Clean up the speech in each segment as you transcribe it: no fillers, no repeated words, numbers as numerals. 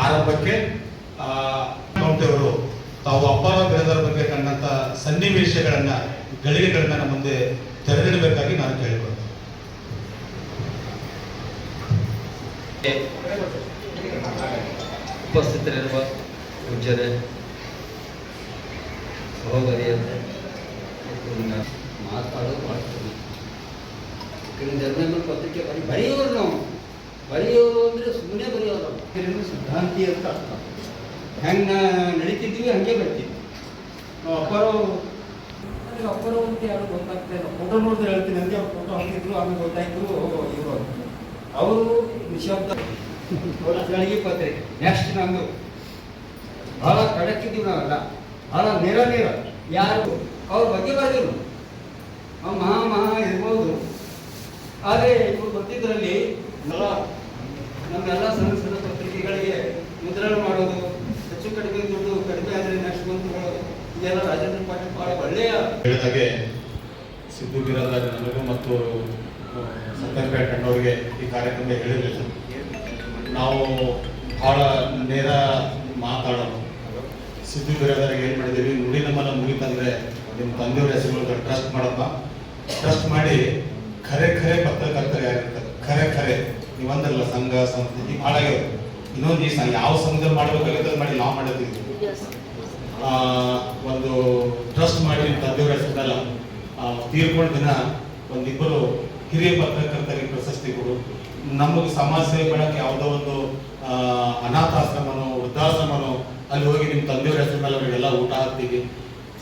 ಆರಂಭಕ್ಕೆ ಅವರು ತಾವು ಅಪ್ಪಾರಾವ್ ಬಿರಾದರ್ ಬಗ್ಗೆ ಕಂಡಂತ ಸನ್ನಿವೇಶಗಳನ್ನ ಗಳಿಗೆಗಳನ್ನ ನಮ್ಮ ಮುಂದೆ ತೆರೆದಿಡಬೇಕಾಗಿ ನಾನು ಕೇಳಿಕೊಳ್ತೇನೆ. ಉಪಸ್ಥಿತರಿರುವ ಪೂಜ್ಯರೇ, ಸಹೋದರಿಯರೇ, ಮಾತಾಡೋದು ಮಾಡ್ತೀವಿ. ಜರ್ನಲ್ ಪತ್ರಿಕೆ ಬರೆಯೋರು ನಾವು ಬರೆಯೋರು ಅಂದರೆ ಸುಮ್ಮನೆ ಬರೆಯೋರು ಸಿದ್ಧಾಂತಿ ಅಂತ ಅರ್ಥ. ಹೆಂಗೆ ನಡೀತಿದ್ವಿ ಹಂಗೆ ಬರ್ತಿದ್ವಿ ನಾವು. ಅಪ್ಪರು ಅಂತ ಯಾರು ಗೊತ್ತಾಗ್ತಾ ಇಲ್ಲ. ಫೋಟೋ ನೋಡಿದ್ರೆ ಹೇಳ್ತೀನಿ ಅಂತ ಅವ್ರು ಫೋಟೋ ಹಾಕಿದ್ರು. ಆಮೇಲೆ ಗೊತ್ತಾಯ್ತು ಇವರು ಅವರು ನಿಶಬ್ದ ಗಳಿಗೆ ಪತ್ರಿಕೆ. ನೆಕ್ಸ್ಟ್ ನಮ್ಮದು ಭಾಳ ಕಡಕ್ಕಿದ್ದೀವಿ ನಾವೆಲ್ಲ, ಭಾಳ ನೇರ ಯಾರು ಅವ್ರ ಬಗ್ಗೆ ಬರೆದಿರು ಮಹಾ ಇರ್ಬೋದು. ಆದರೆ ಇವರು ಗೊತ್ತಿದ್ದರಲ್ಲಿ ನಮ್ಮೆಲ್ಲ ಸಣ್ಣ ಸಣ್ಣ ಪತ್ರಿಕೆಗಳಿಗೆ ಮುದ್ರಣ ಮಾಡೋದು, ಹೆಚ್ಚು ಕಡಿಮೆ ದುಡ್ಡು ಕಡಿಮೆ ಆದರೆ ನೆಕ್ಸ್ಟ್ ಬಂದು ಮಾಡೋದು, ಇದೆಲ್ಲ ರಾಜೇಂದ್ರ ಪಾಟೀಲ್ ಭಾಳ ಒಳ್ಳೆಯ ಹೇಳಿದಾಗೆ ಸಿದ್ದು ಬಿರಾದರ್ ನನಗೂ ಮತ್ತು ಸಂತರ್ಪೇಟೆ ಅಣ್ಣವರಿಗೆ ಈ ಕಾರ್ಯಕ್ರಮ ಹೇಳಿರಲಿಲ್ಲ. ನಾವು ಭಾಳ ನೇರ ಮಾತಾಡೋದು. ಸಿದ್ದು ಬಿರಾದರಿಗೆ ಏನು ಮಾಡಿದ್ದೀವಿ, ನುಡಿ ನಮ್ಮನ್ನ ಮುಗಿತಂದ್ರೆ ನಿಮ್ಮ ತಂದೆಯವ್ರ ಹೆಸರುಗಳು ಟ್ರಸ್ಟ್ ಮಾಡಪ್ಪ, ಟ್ರಸ್ಟ್ ಮಾಡಿ ಖರೆ ಪತ್ರಕರ್ತರು ಯಾರಿರ್ತಾರೆ, ಖರೆ ನೀವಂದ್ರಲ್ಲ ಸಂಘ ಸಂಸ್ಥೆ ಈಗ ಭಾಳಾಗ್ಯವ. ಇನ್ನೊಂದು ಈ ಯಾವ ಸಂಘದಲ್ಲಿ ಮಾಡಬೇಕಾಗುತ್ತೆ ಮಾಡಿ ನಾವು ಮಾಡಿದ್ದೀವಿ. ಒಂದು ಟ್ರಸ್ಟ್ ಮಾಡಿ ನಿಮ್ಮ ತಂದೆಯವ್ರ ಹೆಸರಲ್ಲ ತೀರ್ಕೊಂಡ ದಿನ ಒಂದಿಬ್ಬರು ಹಿರಿಯ ಪತ್ರಕರ್ತರಿಗೆ ಪ್ರಶಸ್ತಿ ಕೊಡು. ನಮಗೆ ಸಮಾಜ ಸೇವೆ ಮಾಡಕ್ಕೆ ಯಾವುದೋ ಒಂದು ಅನಾಥಾಶ್ರಮನೋ ವೃದ್ಧಾಶ್ರಮನೋ ಅಲ್ಲಿ ಹೋಗಿ ನಿಮ್ಮ ತಂದೆಯವ್ರ ಹೆಸರು ಮೇಲೆ ಅವರಿಗೆಲ್ಲ ಊಟ ಹಾಕ್ತೀವಿ.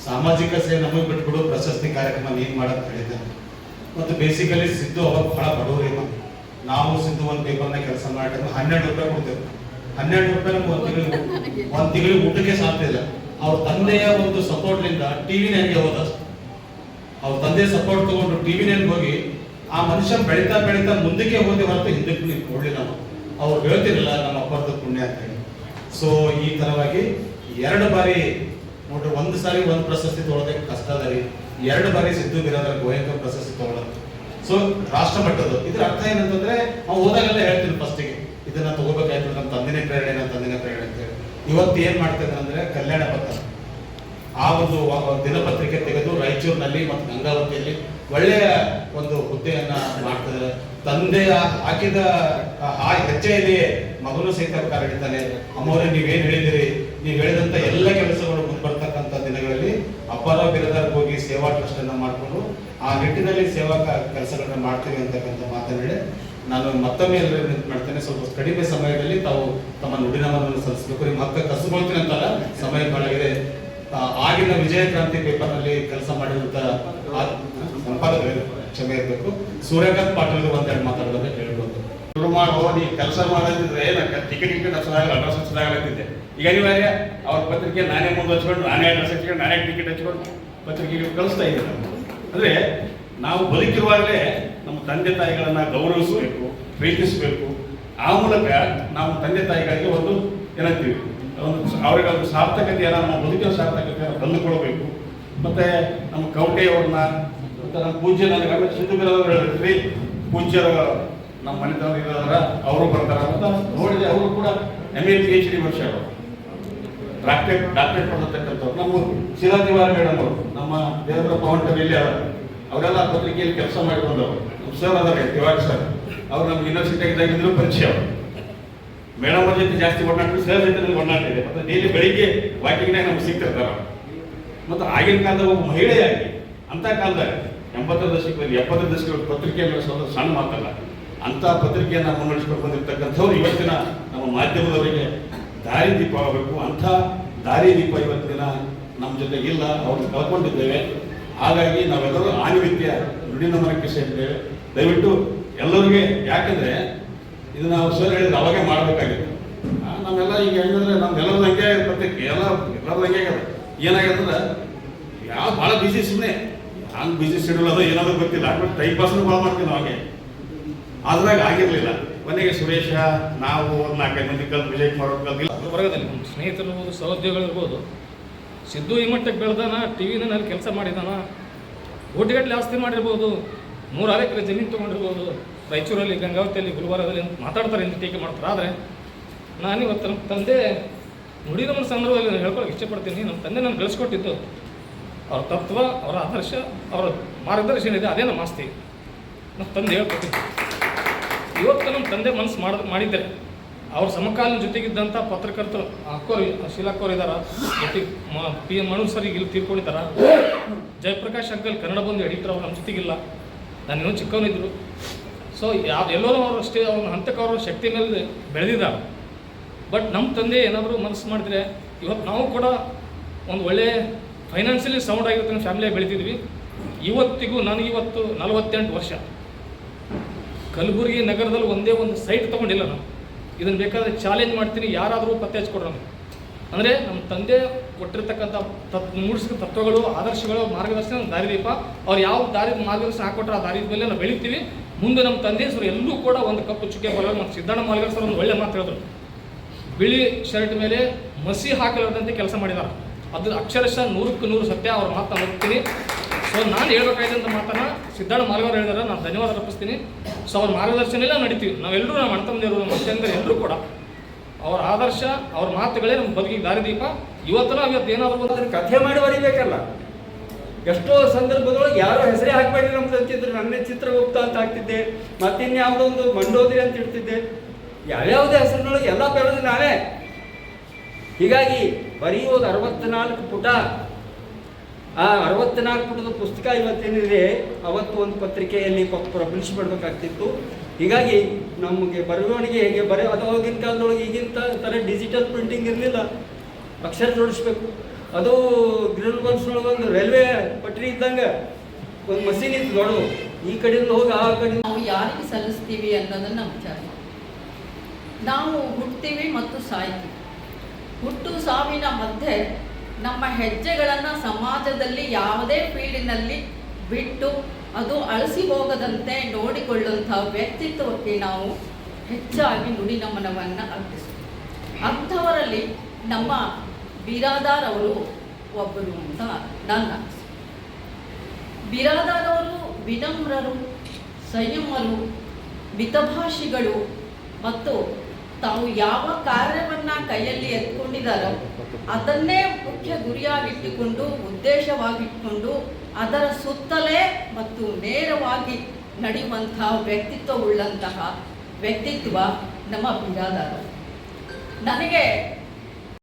ಸಾಮಾಜಿಕ ಸೇವೆ ನಮಗೆ ಬಿಟ್ಬಿಡು, ಪ್ರಶಸ್ತಿ ಕಾರ್ಯಕ್ರಮ ನೀನು ಮಾಡಕ್ಕೆ ಹೇಳಿದ್ದೆ. ಮತ್ತು ಬೇಸಿಕಲಿ ಸಿದ್ದು ಅವಾಗ ಬಹಳ ಬಡವರೇಮ. ನಾವು ಸಿದ್ದು ಒಂದು ಪೇಪರ್ನ ಕೆಲಸ ಮಾಡಿದ್ರೆ 12 ರೂಪಾಯಿ ಕೊಡ್ತೇವೆ. 12 ರೂಪಾಯಿ ನಮ್ಗೆ ಒಂದು ತಿಂಗಳಿಗೆ ಊಟಕ್ಕೆ ಸಾಧ್ಯ ಇಲ್ಲ. ಅವ್ರ ತಂದೆಯ ಒಂದು ಸಪೋರ್ಟ್ಲಿಂದ ಟಿವಿನಲ್ಲಿ ಹೋದಷ್ಟು ಅವ್ರ ತಂದೆ ಸಪೋರ್ಟ್ ತಗೊಂಡು ಟಿವಿನಲ್ಲಿ ಹೋಗಿ ಆ ಮನುಷ್ಯ ಬೆಳೀತಾ ಮುಂದಕ್ಕೆ ಹೋದೆ ಹೊರತು ಹಿಂದಕ್ಕೆ ನೀವು ಕೊಡ್ಲಿಲ್ಲ. ಅವ್ರು ಹೇಳ್ತಿರಲಿಲ್ಲ ನಮ್ಮ ಅಪ್ಪರದ ಪುಣ್ಯ ಅಂತ ಹೇಳಿ. ಸೊ ಈ ತರವಾಗಿ 2 ಬಾರಿ ನೋಡ್ರಿ, ಒಂದು ಸಾರಿ ಒಂದು ಪ್ರಶಸ್ತಿ ತೊಗೊಳೋದಕ್ಕೆ ಕಷ್ಟ ಅದ ರೀ. 2 ಬಾರಿ ಸಿದ್ದು ಬಿರಾದರ್ ಗೋಯಂಕ ಪ್ರಶಸ್ತಿ ತೊಗೊಳ್ಳೋದು. ಸೊ ರಾಷ್ಟ್ರ ಮಟ್ಟದ್ದು. ಇದ್ರ ಅರ್ಥ ಏನಂತಂದ್ರೆ ನಾವು ಹೋದಾಗೆಲ್ಲ ಹೇಳ್ತೀವಿ ಫಸ್ಟಿಗೆ ಇದನ್ನ ತಗೋಬೇಕಾಯ್ತು, ನಮ್ಮ ತಂದಿನ ಪ್ರೇರಣೆ ಅಂತ ಹೇಳಿ. ಇವತ್ತು ಏನ್ ಮಾಡ್ತಿದ್ದಾರೆ ಅಂದ್ರೆ ಕಲ್ಯಾಣ ಪತ್ರ ಆ ಒಂದು ದಿನಪತ್ರಿಕೆ ತೆಗೆದು ರಾಯಚೂರಿನಲ್ಲಿ ಮತ್ತು ಗಂಗಾವತಿಯಲ್ಲಿ ಒಳ್ಳೆಯ ಒಂದು ಹುದ್ದೆಯನ್ನ ಮಾಡ್ತಿದ್ದಾರೆ. ತಂದೆಯ ಹಾಕಿದ ಆ ಹೆಜ್ಜೆಯಲ್ಲಿ ಮಗನು ಸಹಿತ ಕಾರಣಿದ್ದಾನೆ. ಅಮ್ಮವರೇ ನೀವೇನ್ ಹೇಳಿದಿರಿ, ನೀವು ಹೇಳಿದಂತ ಎಲ್ಲ ಕೆಲಸಗಳು ಮುಂದ್ಬರ್ತಕ್ಕಂಥ ದಿನಗಳಲ್ಲಿ ಅಪ್ಪಾರಾವ್ ಬಿರಾದರ್ ಹೋಗಿ ಸೇವಾ ಟ್ರಸ್ಟ್ ಅನ್ನ ಮಾಡಿಕೊಂಡು ಆ ನಿಟ್ಟಿನಲ್ಲಿ ಸೇವಾ ಕೆಲಸಗಳನ್ನ ಮಾಡ್ತೀವಿ ಅಂತಕ್ಕಂಥ ಮಾತನ್ನ ಹೇಳಿ ನಾನು ಮತ್ತೊಮ್ಮೆ ಎಲ್ಲರೂ ನಿಂತು ಮಾಡ್ತೇನೆ. ಸ್ವಲ್ಪ ಕಡಿಮೆ ಸಮಯದಲ್ಲಿ ತಾವು ತಮ್ಮ ನುಡಿನಮನವನ್ನು ಸಲ್ಲಿಸಬೇಕು. ನಿಮ್ಮ ಹಕ್ಕ ಕಸುಗೊಳ್ತೀನಿ ಅಂತಲ್ಲ, ಸಮಯ ಬಹಳಗಿದೆ. ಆಗಿನ ವಿಜಯ ಕ್ರಾಂತಿ ಪೇಪರ್ನಲ್ಲಿ ಕೆಲಸ ಮಾಡಿದಂತ ಸಂಪಾದಕರು ಕ್ಷಮೆ ಇರಬೇಕು. ಸೂರ್ಯಕಾಂತ್ ಪಾಟೀಲ್ ಒಂದೆರಡು ಮಾತಾಡೋದನ್ನ ಹೇಳ್ಬೋದು. ಶುರು ಮಾಡುವ ನೀ ಕೆಲಸ ಮಾಡೋದಿದ್ರೆ ಟಿಕೆಟ್ ಅಡ್ರೆಸ್ ಹಚ್ಚಲಾಗತ್ತಿದ್ದೆ. ಈಗ ಅನಿವಾರ್ಯ ಅವ್ರ ಪತ್ರಿಕೆ ನಾನೇ ಮುಂದೆ ಹಚ್ಕೊಂಡು, ನಾನೇ ಅಡ್ರೆಸ್ ಹಚ್ಕೊಂಡು, ನಾನೇ ಟಿಕೆಟ್ ಹಚ್ಕೊಂಡು ಪತ್ರಿಕೆಗೆ ಕಳಿಸ್ತಾ ಇದ್ದೀನಿ. ಅಂದರೆ ನಾವು ಬದುಕಿರುವಾಗಲೇ ನಮ್ಮ ತಂದೆ ತಾಯಿಗಳನ್ನ ಗೌರವಿಸಬೇಕು, ಪ್ರೀತಿಸಬೇಕು. ಆ ಮೂಲಕ ನಾವು ತಂದೆ ತಾಯಿಗಳಿಗೆ ಒಂದು ಏನಂತೀವಿ, ಅವ್ರಿಗೆ ಒಂದು ಸಾರ್ಥಕತೆಯನ್ನು, ನಮ್ಮ ಬದುಕಿನ ಸಾರ್ಥಕತೆಯನ್ನು ತಂದುಕೊಳ್ಬೇಕು. ಮತ್ತು ನಮ್ಮ ಕವಟೆಯವ್ರನ್ನ ಮತ್ತು ನಮ್ಮ ಪೂಜ್ಯ ನನಗೆ ಸಿದ್ದು ಬಿರಾದರ್ ಹೇಳಿದ್ರಿ, ಪೂಜ್ಯರು ನಮ್ಮ ಮನೆತನದ ಇರೋದ್ರ ಅವರು ಬರ್ತಾರೆ ಅಂತ ನೋಡಿದೆ. ಅವರು ಕೂಡ MA PhD ವರ್ಷ ಅವರು ಡಾಕ್ಟರೇಟ್ ಪಡೆದಿರ್ತಕ್ಕಂಥವ್ರು. ನಮ್ಮ ಶಿರಾದಿವಾರ ಮೇಡಮ್ ಅವರು, ನಮ್ಮ ದೇವರ ಪವನ್ ಟವಿಯಲ್ಲಿ ಅವರೆಲ್ಲ ಪತ್ರಿಕೆಯಲ್ಲಿ ಕೆಲಸ ಮಾಡಿ ಬಂದವರು. ನಮ್ಮ ಸರ್ ಅದಾರೆ ತಿವಾರಿ ಸರ್, ಅವ್ರು ನಮ್ಮ ಯೂನಿವರ್ಸಿಟಿಯಾಗಿದ್ದಾಗಿದ್ರು ಪರಿಚಯ. ಅವರು ಮೇಡಮ್ ಅವ್ರ ಜೊತೆ ಜಾಸ್ತಿ ಒಡನಾಡ್ರಿ, ಸರ್ ಜೊತೆ ಒಡನಾಡಿದೆ. ಮತ್ತು ಡೈಲಿ ಬೆಳಿಗ್ಗೆ ವಾಕಿಂಗ್ನಾಗ ನಮ್ಗೆ ಸಿಗ್ತಿರ್ತಾರೆ. ಮತ್ತು ಆಗಿನ ಕಾಲದ ಒಬ್ಬ ಮಹಿಳೆಯಾಗಿ ಅಂಥ ಕಾಲದಾಗ 80ರ ದಶಕದಲ್ಲಿ 70ರ ದಶಕದಲ್ಲಿ ಪತ್ರಿಕೆ ನಡೆಸೋದು ಸಣ್ಣ ಮಾತಲ್ಲ. ಅಂಥ ಪತ್ರಿಕೆಯನ್ನು ಮುನ್ನಡೆಸ್ಕೊಂಡು ಬಂದಿರತಕ್ಕಂಥವ್ರು ಇವತ್ತಿನ ನಮ್ಮ ಮಾಧ್ಯಮದವರಿಗೆ ದಾರಿದೀಪ ಆಗಬೇಕು. ಅಂಥ ದಾರಿದೀಪ ಇವತ್ತಿನ ನಮ್ಮ ಜೊತೆ ಇಲ್ಲ, ಅವ್ರನ್ನ ಕಳ್ಕೊಂಡಿದ್ದೇವೆ. ಹಾಗಾಗಿ ನಾವೆಲ್ಲರೂ ಆನಿಮಿತ್ಯ ನುಡಿನಮನಕ್ಕೆ ಸೇರಿದ್ದೇವೆ. ದಯವಿಟ್ಟು ಎಲ್ಲರಿಗೆ, ಯಾಕಂದ್ರೆ ಇದು ನಾವು ಸರ್ ಹೇಳಿದ್ರೆ ಅವಾಗೇ ಮಾಡಬೇಕಾಗಿತ್ತು. ನಮ್ಮೆಲ್ಲ ಈಗ ಹೆಂಗಂದ್ರೆ ನಮ್ಗೆಲ್ಲರೂ ಹಂಗೆ ಪತ್ರಿಕೆ ಎಲ್ಲರೂ ಹಂಗೆ ಆಗ್ಯದ. ಏನಾಗ್ಯದಂದ್ರೆ ಯಾವ ಭಾಳ ಬಿಸಿ, ಸುಮ್ಮನೆ ಹಂಗೆ ಬಿಸಿ ಶೆಡ್ಯೂಲ್ ಅದು ಏನಾದರೂ ಗೊತ್ತಿಲ್ಲ. ಬಟ್ ಟೈಮ್ ಪಾಸ್ನು ಭಾಳ ಮಾಡ್ತೀವಿ ನಾವು ಹಾಗೆ. ಅದ್ರಾಗ ಆಗಿರಲಿಲ್ಲ. ಕೊನೆಗೆ ಸುರೇಶ, ನಾವು ಒಂದು 4-5 ಮಂದಿ ಕಲ್ತು ವಿಜಯ್ ಮಾಡೋದು ವರ್ಗದಲ್ಲಿ ನಮ್ಮ ಸ್ನೇಹಿತರಿರ್ಬೋದು, ಸಹೋದ್ಯೋಗಿಗಳಿರ್ಬೋದು. ಸಿದ್ದು ಈ ಮಟ್ಟಕ್ಕೆ ಬೆಳೆದಾನ, ಟಿವಿನಲ್ಲಿ ಕೆಲಸ ಮಾಡಿದಾನ, ಕೋಟಿಗಟ್ಟಲೆ ಆಸ್ತಿ ಮಾಡಿರ್ಬೋದು, 100 ಎಕರೆ ಜಮೀನು ತೊಗೊಂಡಿರ್ಬೋದು. ರಾಯಚೂರಲ್ಲಿ, ಗಂಗಾವತಿಯಲ್ಲಿ, ಗುಲ್ಬರ್ಗದಲ್ಲಿ ಮಾತಾಡ್ತಾರೆ, ಎಂದು ಟೀಕೆ ಮಾಡ್ತಾರೆ. ಆದರೆ ನಾನಿವತ್ತು ನಮ್ಮ ತಂದೆ ನುಡಿ ನಮ್ಮ ಸಂದರ್ಭದಲ್ಲಿ ನಾನು ಹೇಳ್ಕೊಳಕ್ಕೆ ಇಷ್ಟಪಡ್ತೀನಿ. ನಮ್ಮ ತಂದೆ ನಾನು ಗಳಿಸ್ಕೊಟ್ಟಿದ್ದು ಅವ್ರ ತತ್ವ, ಅವರ ಆದರ್ಶ, ಅವರ ಮಾರ್ಗದರ್ಶನ ಇದೆ, ಅದೇ ನಮ್ಮ ಆಸ್ತಿ. ನಮ್ಮ ತಂದೆ ಹೇಳ್ಕೊಟ್ಟಿದ್ದು. ಇವತ್ತು ನಮ್ಮ ತಂದೆ ಮನಸ್ಸು ಮಾಡಿದ್ದಾರೆ. ಅವ್ರ ಸಮಕಾಲೀನ ಜೊತೆಗಿದ್ದಂಥ ಪತ್ರಕರ್ತರು ಅಕ್ಕೋರು, ಶೀಲಾಕ್ಕೋರು ಇದ್ದಾರೆ, ಜೊತೆಗೆ PM ಮನು ಸರ್ ಇಲ್ಲಿ ತೀರ್ಕೊಂಡಿದ್ದಾರೆ. ಜಯಪ್ರಕಾಶ್ ಅಂಕಲ್ ಕನ್ನಡ ಬಂದು ಎಡಿಟರ್, ಅವ್ರು ನಮ್ಮ ಜೊತೆಗಿಲ್ಲ, ನಾನು ಇನ್ನೂ ಚಿಕ್ಕವನಿದ್ರು. ಸೊ ಎಲ್ಲೋ ಅವರು ಅಷ್ಟೇ ಅವ್ರ ಹಂತಕ್ಕೆ ಅವರು ಶಕ್ತಿ ಮೇಲೆ ಬೆಳೆದಿದ್ದಾರೆ. ಬಟ್ ನಮ್ಮ ತಂದೆ ಏನಾದರೂ ಮನಸ್ಸು ಮಾಡಿದ್ರೆ ಇವತ್ತು ನಾವು ಕೂಡ ಒಂದು ಒಳ್ಳೆ ಫೈನಾನ್ಷಿಯಲಿ ಸೌಂಡ್ ಆಗಿರುತ್ತೆ ಫ್ಯಾಮಿಲಿಯಾಗಿ ಬೆಳೆದಿದ್ವಿ. ಇವತ್ತಿಗೂ ನನಗಿವತ್ತು 48 ವರ್ಷ. ಕಲಬುರಗಿ ನಗರದಲ್ಲಿ ಒಂದೇ ಒಂದು ಸೈಟ್ ತೊಗೊಂಡಿಲ್ಲ ನಾನು. ಇದನ್ನು ಬೇಕಾದರೆ ಚಾಲೆಂಜ್ ಮಾಡ್ತೀನಿ, ಯಾರಾದರೂ ಪತ್ತೆ ಹಚ್ಕೊಡ್ರಿ ನಮಗೆ. ಅಂದರೆ ನಮ್ಮ ತಂದೆ ಕೊಟ್ಟಿರ್ತಕ್ಕಂಥ ಮೂಡಿಸಿದ ತತ್ವಗಳು, ಆದರ್ಶಗಳು, ಮಾರ್ಗದರ್ಶನ, ದಾರಿದೀಪ. ಅವ್ರು ಯಾವ ದಾರಿ ಮಾರ್ಗದರ್ಶನ ಹಾಕೊಟ್ರೆ ಆ ದಾರಿ ಮೇಲೆ ನಾವು ಬೆಳಿತೀವಿ. ಮುಂದೆ ನಮ್ಮ ತಂದೆ ಹೆಸರು ಎಲ್ಲೂ ಕೂಡ ಒಂದು ಕಪ್ಪು ಚುಕ್ಕೆ ಬರೋದು. ಮತ್ತು ಸಿದ್ದಣ್ಣ ಮಾಲಿಗರ್ ಸರ್ ಒಂದು ಒಳ್ಳೆ ಮಾತು ಹೇಳಿದ್ರು, ಬಿಳಿ ಶರ್ಟ್ ಮೇಲೆ ಮಸಿ ಹಾಕಲಾರದಂತೆ ಕೆಲಸ ಮಾಡಿದ್ದಾರೆ. ಅದು ಅಕ್ಷರಶಃ 100ಕ್ಕೆ 100 ಸತ್ಯ. ಅವ್ರ ಮಾತನ್ನ ಹೋಗ್ತೀನಿ. ಸೊ ನಾನು ಹೇಳ್ಬೇಕಾಯ್ತಂತ ಮಾತನ್ನ ಸಿದ್ದಣ್ಣ ಮಾಲಿಗರ್ ಹೇಳಿದಾರೆ, ನಾನು ಧನ್ಯವಾದ ಅರ್ಪಿಸ್ತೀನಿ. ಸೊ ಅವ್ರ ಮಾರ್ಗದರ್ಶನ ನಡೀತೀವಿ ನಾವೆಲ್ಲರೂ, ನಮ್ಮ ಅಣ್ಣ ಮತ್ತೆ ಎಲ್ಲರೂ ಕೂಡ ಅವ್ರ ಆದರ್ಶ, ಅವ್ರ ಮಾತುಗಳೇ ನಮ್ಮ ಬದುಕಿಗೆ ದಾರಿದೀಪ. ಇವತ್ತು ಏನಾದರೂ ಅದನ್ನು ಕಥೆ ಮಾಡಿ ಬರೀಬೇಕಲ್ಲ. ಎಷ್ಟೋ ಸಂದರ್ಭದೊಳಗೆ ಯಾರೋ ಹೆಸರೇ ಹಾಕಬೇಡಿ ನಮ್ದು ಅಂತಿದ್ರು. ನನ್ನೇ ಚಿತ್ರಗುಪ್ತ ಅಂತ ಹಾಕ್ತಿದ್ದೆ, ಮತ್ತಿನ್ಯಾವುದೋ ಒಂದು ಮಂಡೋದರಿ ಅಂತ ಇಡ್ತಿದ್ದೆ. ಯಾವ್ಯಾವುದೇ ಹೆಸರಿನೊಳಗೆ ಎಲ್ಲ ಬೆಳೆದು ನಾವೇ. ಹೀಗಾಗಿ ಬರೆಯೋದು 64 ಪುಟ. ಆ 64 ಪುಟದ ಪುಸ್ತಕ ಇವತ್ತೇನಿದೆ, ಅವತ್ತು ಒಂದು ಪತ್ರಿಕೆಯಲ್ಲಿ ಪಬ್ಲಿಷ್ ಮಾಡಬೇಕಾಗ್ತಿತ್ತು. ಹೀಗಾಗಿ ನಮಗೆ ಬರವಣಿಗೆ ಹೇಗೆ ಅದು ಆಗಿನ ಕಾಲದೊಳಗೆ ಈಗಿನ ಥರ ಡಿಜಿಟಲ್ ಪ್ರಿಂಟಿಂಗ್ ಇರಲಿಲ್ಲ. ಅಕ್ಷರ ಜೋಡಿಸ್ಬೇಕು. ಅದು ಗ್ರಿಲ್ ಬನ್ಸ್ನೊಳಗೆ ಒಂದು ರೈಲ್ವೆ ಪಟ್ರಿ ಇದ್ದಂಗೆ ಒಂದು ಮಷೀನ್ ಇತ್ತು ದೊಡ್ಡದು. ಈ ಕಡೆಯಿಂದ ಹೋಗಿ ಆ ಕಡೆ ನಾವು ಯಾರಿಗೆ ಸಲ್ಲಿಸ್ತೀವಿ ಅನ್ನೋದನ್ನ ವಿಚಾರ. ನಾವು ಹುಟ್ತೀವಿ ಮತ್ತು ಸಾಯ್ತೀವಿ. ಹುಟ್ಟು ಸಾವಿನ ಮಧ್ಯೆ ನಮ್ಮ ಹೆಜ್ಜೆಗಳನ್ನು ಸಮಾಜದಲ್ಲಿ ಯಾವುದೇ ಫೀಲ್ಡಿನಲ್ಲಿ ಬಿಟ್ಟು ಅದು ಅಳಿಸಿ ಹೋಗದಂತೆ ನೋಡಿಕೊಳ್ಳುವಂಥ ವ್ಯಕ್ತಿತ್ವಕ್ಕೆ ನಾವು ಹೆಚ್ಚಾಗಿ ನುಡಿ ನಮನವನ್ನು ಅರ್ಪಿಸ್ತೀವಿ. ಅಂಥವರಲ್ಲಿ ನಮ್ಮ ಬಿರಾದಾರ್ ಅವರು ಒಬ್ಬರು ಅಂತ ನನ್ನ ಅನಿಸಿಕೆ. ಬಿರಾದಾರ್ ಅವರು ವಿನಮ್ರರು, ಸಂಯಮರು, ಮಿತಭಾಷಿಗಳು ಮತ್ತು ತಾವು ಯಾವ ಕಾರ್ಯವನ್ನು ಕೈಯಲ್ಲಿ ಎತ್ಕೊಂಡಿದ್ದಾರೋ ಅದನ್ನೇ ಮುಖ್ಯ ಗುರಿಯಾಗಿಟ್ಟುಕೊಂಡು, ಉದ್ದೇಶವಾಗಿಟ್ಟುಕೊಂಡು ಅದರ ಸುತ್ತಲೇ ಮತ್ತು ನೇರವಾಗಿ ನಡೆಯುವಂಥ ವ್ಯಕ್ತಿತ್ವವುಳ್ಳಂತಹ ವ್ಯಕ್ತಿತ್ವ ನಮ್ಮ ಬಿರಾದಾರ್. ನನಗೆ